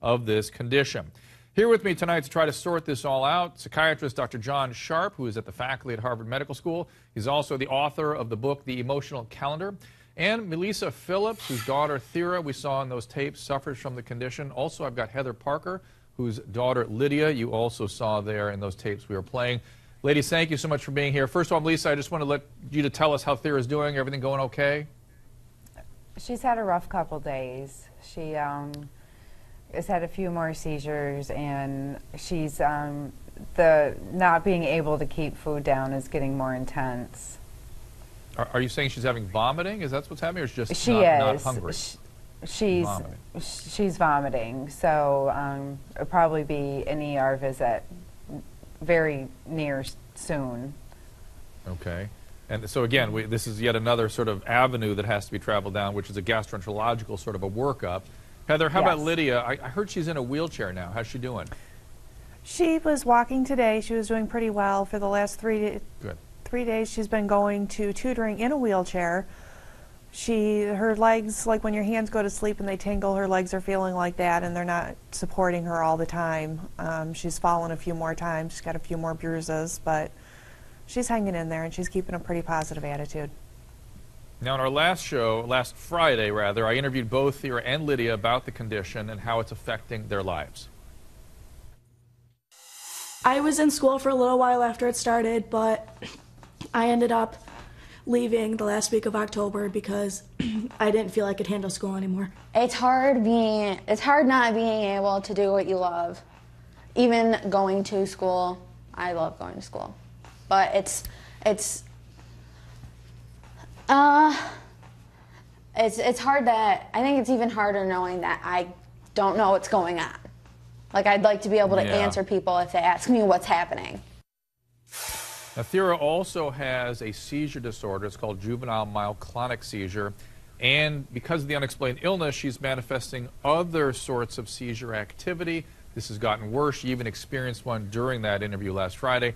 of this condition. Here with me tonight to try to sort this all out, psychiatrist Dr. John Sharp, who is at the faculty at Harvard Medical School. He's also the author of the book, The Emotional Calendar. And Melissa Phillips, whose daughter Thera, we saw in those tapes, suffers from the condition. Also, I've got Heather Parker, whose daughter Lydia, you also saw there in those tapes we were playing. Ladies, thank you so much for being here. First of all, Melissa, I just want to let you to tell us how Thera's doing. Everything going okay? She's had a rough couple days. She has had a few more seizures, and she's the not being able to keep food down is getting more intense. Are you saying she's having vomiting? Is that what's happening, or is she just not hungry? She's vomiting, so it'll probably be an ER visit very near soon. Okay. And so again, this is yet another sort of avenue that has to be traveled down, which is a gastroenterological sort of a workup. Heather, how about Lydia? I heard she's in a wheelchair now. How's she doing? She was walking today. She was doing pretty well for the last 3 days. She's been going to tutoring in a wheelchair. Her legs, like when your hands go to sleep and they tingle, her legs are feeling like that, and they're not supporting her all the time. She's fallen a few more times. She's got a few more bruises, but she's hanging in there, and she's keeping a pretty positive attitude. Now, in our last show, last Friday rather, I interviewed both Thera and Lydia about the condition and how it's affecting their lives. I was in school for a little while after it started, but I ended up leaving the last week of October because I didn't feel I could handle school anymore. It's hard not being able to do what you love. Even going to school, I love going to school. But it's hard that, I think it's even harder knowing that I don't know what's going on. Like, I'd like to be able to answer people if they ask me what's happening. Now, Thera also has a seizure disorder. It's called juvenile myoclonic seizure. And because of the unexplained illness, she's manifesting other sorts of seizure activity. This has gotten worse. She even experienced one during that interview last Friday.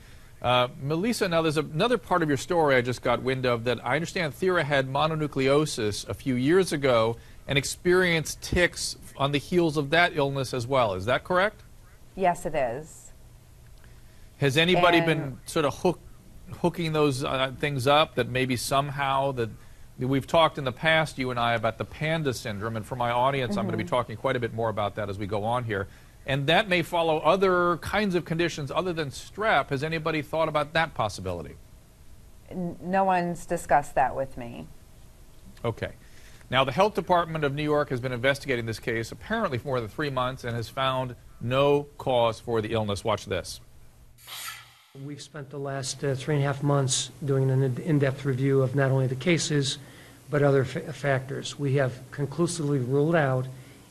Melissa, now there's another part of your story I just got wind of that I understand Thera had mononucleosis a few years ago and experienced tics on the heels of that illness as well. Is that correct? Yes, it is. Has anybody been sort of hooking those things up that maybe somehow that we've talked in the past, you and I, about the panda syndrome, and for my audience, I'm going to be talking quite a bit more about that as we go on here. And that may follow other kinds of conditions other than strep. Has anybody thought about that possibility? No one's discussed that with me. Okay. Now, the Health Department of New York has been investigating this case apparently for more than 3 months and has found no cause for the illness. Watch this. We've spent the last 3.5 months doing an in-depth review of not only the cases, but other factors. We have conclusively ruled out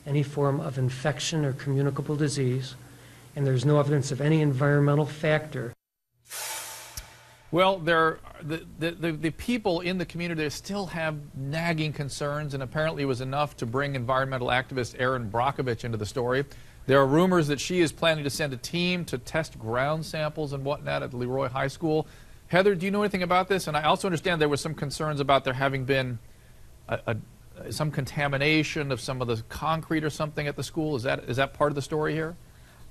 any form of infection or communicable disease, and there's no evidence of any environmental factor. Well, the people in the community still have nagging concerns, and apparently it was enough to bring environmental activist Erin Brockovich into the story. There are rumors that she is planning to send a team to test ground samples and whatnot at Leroy High School. Heather, do you know anything about this? And I also understand there was some concerns about there having been some contamination of some of the concrete or something at the school. Is that part of the story here?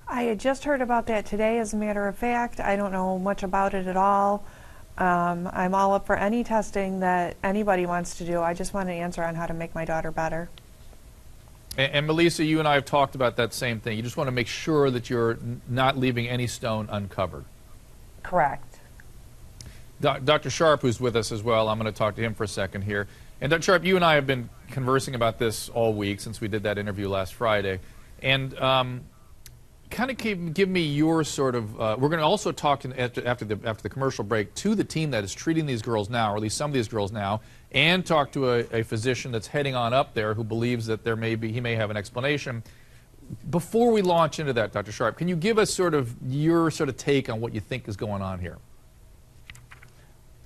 I had just heard about that today, as a matter of fact. I don't know much about it at all. I'm all up for any testing that anybody wants to do. I just want an answer on how to make my daughter better. And Melissa, you and I have talked about that same thing. You just want to make sure that you're not leaving any stone uncovered. Correct. Dr. Sharp, who's with us as well, I'm going to talk to him for a second here. And Dr. Sharp, you and I have been conversing about this all week since we did that interview last Friday. And kind of give me your sort of, we're going to also talk after the commercial break to the team that is treating these girls now, or at least some of these girls now, and talk to a physician that's heading on up there who believes that he may have an explanation. Before we launch into that, Dr. Sharp, can you give us sort of your sort of take on what you think is going on here?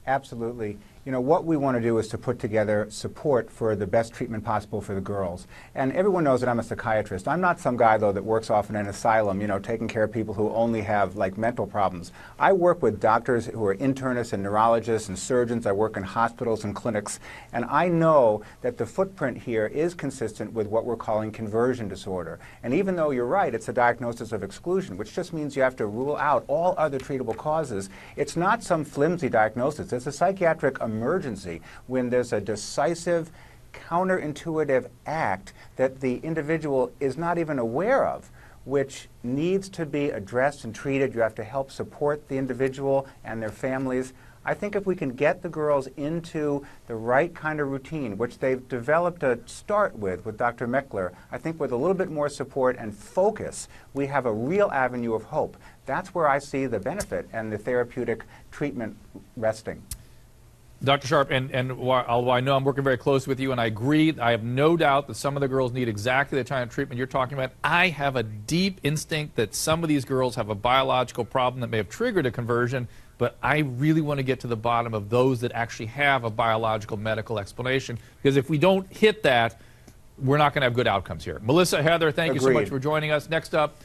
Absolutely. you know, what we want to do is to put together support for the best treatment possible for the girls. And everyone knows that I'm a psychiatrist. I'm not some guy, though, that works off in an asylum, you know, taking care of people who only have, like, mental problems. I work with doctors who are internists and neurologists and surgeons. I work in hospitals and clinics. And I know that the footprint here is consistent with what we're calling conversion disorder. And even though you're right, it's a diagnosis of exclusion, which just means you have to rule out all other treatable causes. It's not some flimsy diagnosis. It's a psychiatric emergency when there's a decisive, counterintuitive act that the individual is not even aware of, which needs to be addressed and treated. You have to help support the individual and their families. I think if we can get the girls into the right kind of routine, which they've developed a start with Dr. Meckler, I think with a little bit more support and focus, we have a real avenue of hope. That's where I see the benefit and the therapeutic treatment resting. Dr. Sharp, and although I know I'm working very close with you, and I agree, I have no doubt that some of the girls need exactly the kind of treatment you're talking about. I have a deep instinct that some of these girls have a biological problem that may have triggered a conversion, but I really want to get to the bottom of those that actually have a biological medical explanation, because if we don't hit that, we're not going to have good outcomes here. Melissa, Heather, thank you so much for joining us. Next up,